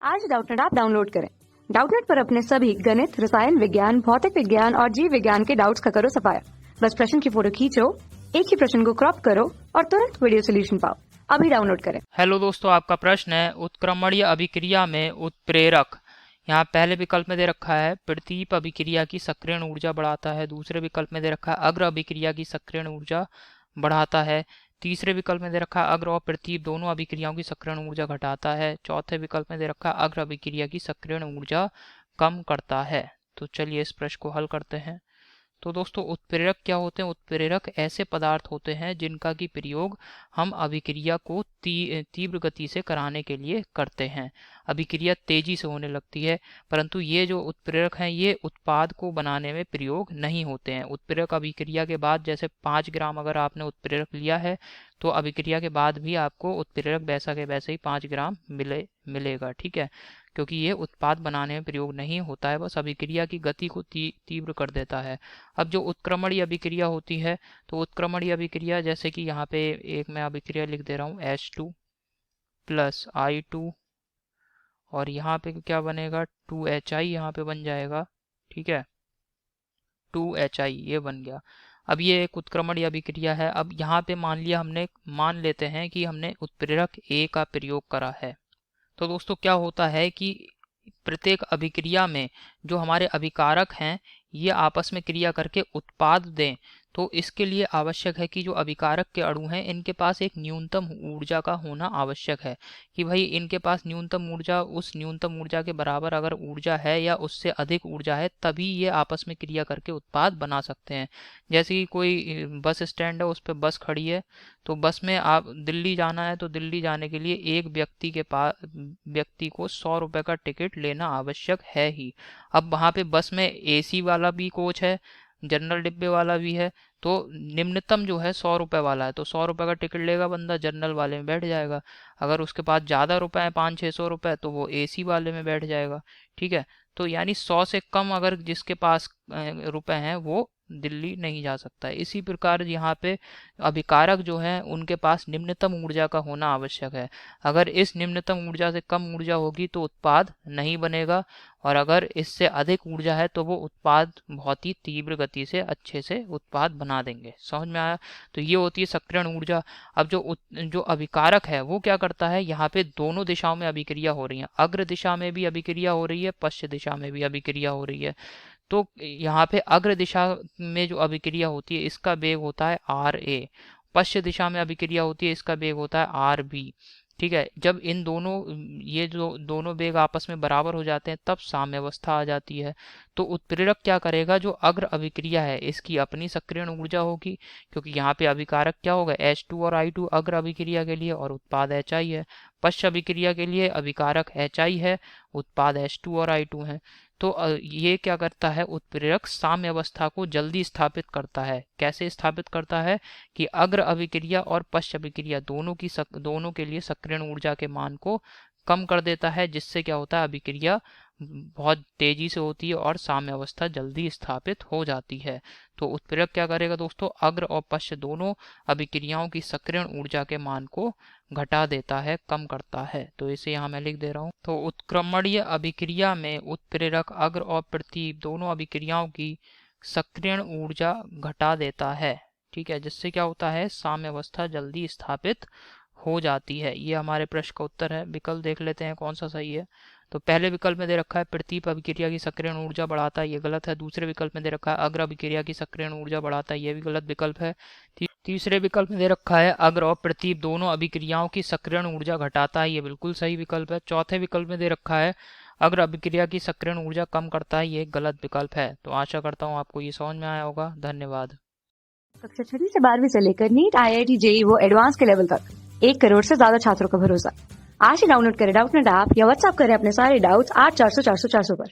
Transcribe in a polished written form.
आज Doubtnut app download करें। Doubtnut पर अपने सभी गणित, रसायन विज्ञान, भौतिक विज्ञान और जीव विज्ञान के डाउट्स का करो सफाया। बस प्रश्न की फोटो खींचो, एक ही प्रश्न को क्रॉप करो और तुरंत वीडियो सोल्यूशन पाओ। अभी डाउनलोड करें। हेलो दोस्तों, आपका प्रश्न है उत्क्रमणीय अभिक्रिया में उत्प्रेरक। यहाँ पहले विकल्प में दे रखा है प्रतीप अभिक्रिया की सक्रियण ऊर्जा बढ़ाता है, दूसरे विकल्प में दे रखा है अग्र अभिक्रिया की सक्रियण ऊर्जा बढ़ाता है, तीसरे विकल्प में दे रखा है अग्र और प्रतीप दोनों अभिक्रियाओं की सक्रियण ऊर्जा घटाता है, चौथे विकल्प में दे रखा है अग्र अभिक्रिया की सक्रियण ऊर्जा कम करता है। तो चलिए इस प्रश्न को हल करते हैं। तो दोस्तों उत्प्रेरक क्या होते हैं? उत्प्रेरक ऐसे पदार्थ होते हैं जिनका की प्रयोग हम अभिक्रिया को तीव्र गति से कराने के लिए करते हैं। अभिक्रिया तेजी से होने लगती है, परंतु ये जो उत्प्रेरक हैं ये उत्पाद को बनाने में प्रयोग नहीं होते हैं। उत्प्रेरक अभिक्रिया के बाद जैसे 5 ग्राम अगर आपने उत्प्रेरक लिया है तो अभिक्रिया के बाद भी आपको उत्प्रेरक वैसा के वैसे ही 5 ग्राम मिलेगा, ठीक है, क्योंकि ये उत्पाद बनाने में प्रयोग नहीं होता है, बस अभिक्रिया की गति को तीव्र कर देता है। अब जो उत्क्रमणीय अभिक्रिया होती है, तो उत्क्रमणीय अभिक्रिया जैसे कि यहाँ पे एक मैं अभिक्रिया लिख दे रहा हूँ H2 प्लस I2 और यहाँ पे क्या बनेगा 2HI यहाँ पे बन जाएगा, ठीक है, 2HI ये बन गया। अब ये एक उत्क्रमणीय अभिक्रिया है। अब यहाँ पे मान लेते हैं कि हमने उत्प्रेरक A का प्रयोग करा है। तो दोस्तों क्या होता है कि प्रत्येक अभिक्रिया में जो हमारे अभिकारक हैं ये आपस में क्रिया करके उत्पाद दें, तो इसके लिए आवश्यक है कि जो अभिकारक के अणु हैं इनके पास एक न्यूनतम ऊर्जा का होना आवश्यक है, कि भाई इनके पास न्यूनतम ऊर्जा उस न्यूनतम ऊर्जा के बराबर अगर ऊर्जा है या उससे अधिक ऊर्जा है तभी ये आपस में क्रिया करके उत्पाद बना सकते हैं। जैसे कि कोई बस स्टैंड है, उस पर बस खड़ी है, तो बस में आप दिल्ली जाना है तो दिल्ली जाने के लिए एक व्यक्ति को 100 रुपये का टिकट लेना आवश्यक है ही। अब वहाँ पे बस में AC वाला भी कोच है, जनरल डिब्बे वाला भी है, तो निम्नतम जो है 100 रुपये वाला है, तो 100 रुपये का टिकट लेगा बंदा, जनरल वाले में बैठ जाएगा। अगर उसके पास ज़्यादा रुपए हैं 500-600 रुपये तो वो AC वाले में बैठ जाएगा, ठीक है। तो यानी 100 से कम अगर जिसके पास रुपए हैं वो दिल्ली नहीं जा सकता है। इसी प्रकार यहाँ पे अभिकारक जो है उनके पास निम्नतम ऊर्जा का होना आवश्यक है। अगर इस निम्नतम ऊर्जा से कम ऊर्जा होगी तो उत्पाद नहीं बनेगा, और अगर इससे अधिक ऊर्जा है तो वो उत्पाद बहुत ही तीव्र गति से अच्छे से उत्पाद बना देंगे। समझ में आया? तो ये होती है सक्रियण ऊर्जा। अब जो अभिकारक है वो क्या करता है, यहाँ पे दोनों दिशाओं में अभिक्रिया हो रही है, अग्र दिशा में भी अभिक्रिया हो रही है, पश्चिम दिशा में भी अभिक्रिया हो रही है। तो यहाँ पे अग्र दिशा में जो अभिक्रिया होती है इसका वेग होता है RA, पश्चिम दिशा में अभिक्रिया होती है इसका वेग होता है RB, ठीक है। जब इन दोनों ये जो दोनों वेग आपस में बराबर हो जाते हैं तब साम्यावस्था आ जाती है। तो उत्प्रेरक क्या करेगा, जो अग्र अभिक्रिया है इसकी अपनी सक्रियण ऊर्जा होगी, क्योंकि यहाँ पे अभिकारक क्या होगा H2 और I2 अग्र अभिक्रिया के लिए और उत्पाद HI है। पश्च अभिक्रिया के लिए अभिकारक HI है, उत्पाद H2 और I2 है। तो ये क्या करता है, उत्प्रेरक साम्य अवस्था को जल्दी स्थापित करता है। कैसे स्थापित करता है कि अग्र अभिक्रिया और पश्च अभिक्रिया दोनों के लिए सक्रियण ऊर्जा के मान को कम कर देता है, जिससे क्या होता है अभिक्रिया बहुत तेजी से होती है और साम्य अवस्था जल्दी स्थापित हो जाती है। तो उत्प्रेरक क्या करेगा दोस्तों, अग्र और पश्च दोनों अभिक्रियाओं की सक्रियण ऊर्जा के मान को घटा देता है, कम करता है। तो इसे यहाँ मैं लिख दे रहा हूँ। तो उत्क्रमणीय अभिक्रिया में उत्प्रेरक अग्र और प्रतीप दोनों अभिक्रियाओं की सक्रियण ऊर्जा घटा देता है, ठीक है, जिससे क्या होता है साम्य अवस्था जल्दी स्थापित हो जाती है। ये हमारे प्रश्न का उत्तर है। विकल्प देख लेते हैं कौन सा सही है। तो पहले विकल्प में दे रखा है प्रतीप अभिक्रिया की सक्रियण ऊर्जा बढ़ाता है, ये गलत है। दूसरे विकल्प में दे रखा है अग्र अभिक्रिया की सक्रियण ऊर्जा बढ़ाता है, ये भी गलत विकल्प है। तीसरे विकल्प में दे रखा है अग्र और प्रतीप दोनों अभिक्रियाओं की सक्रियण ऊर्जा घटाता है, ये बिल्कुल सही विकल्प है। चौथे विकल्प में दे रखा है अग्र अभिक्रिया की सक्रियण ऊर्जा कम करता है, ये गलत विकल्प है। तो आशा करता हूँ आपको ये समझ में आया होगा। धन्यवाद। कक्षा 6 से 12वीं से लेकर नीट, IIT, JEE वो एडवांस के लेवल तक 1 करोड़ से ज्यादा छात्रों का भरोसा। आज ही डाउनलोड करें डाउटनेट ऐप या व्हाट्सएप करें अपने सारे डाउट्स 8400 400 400 पर।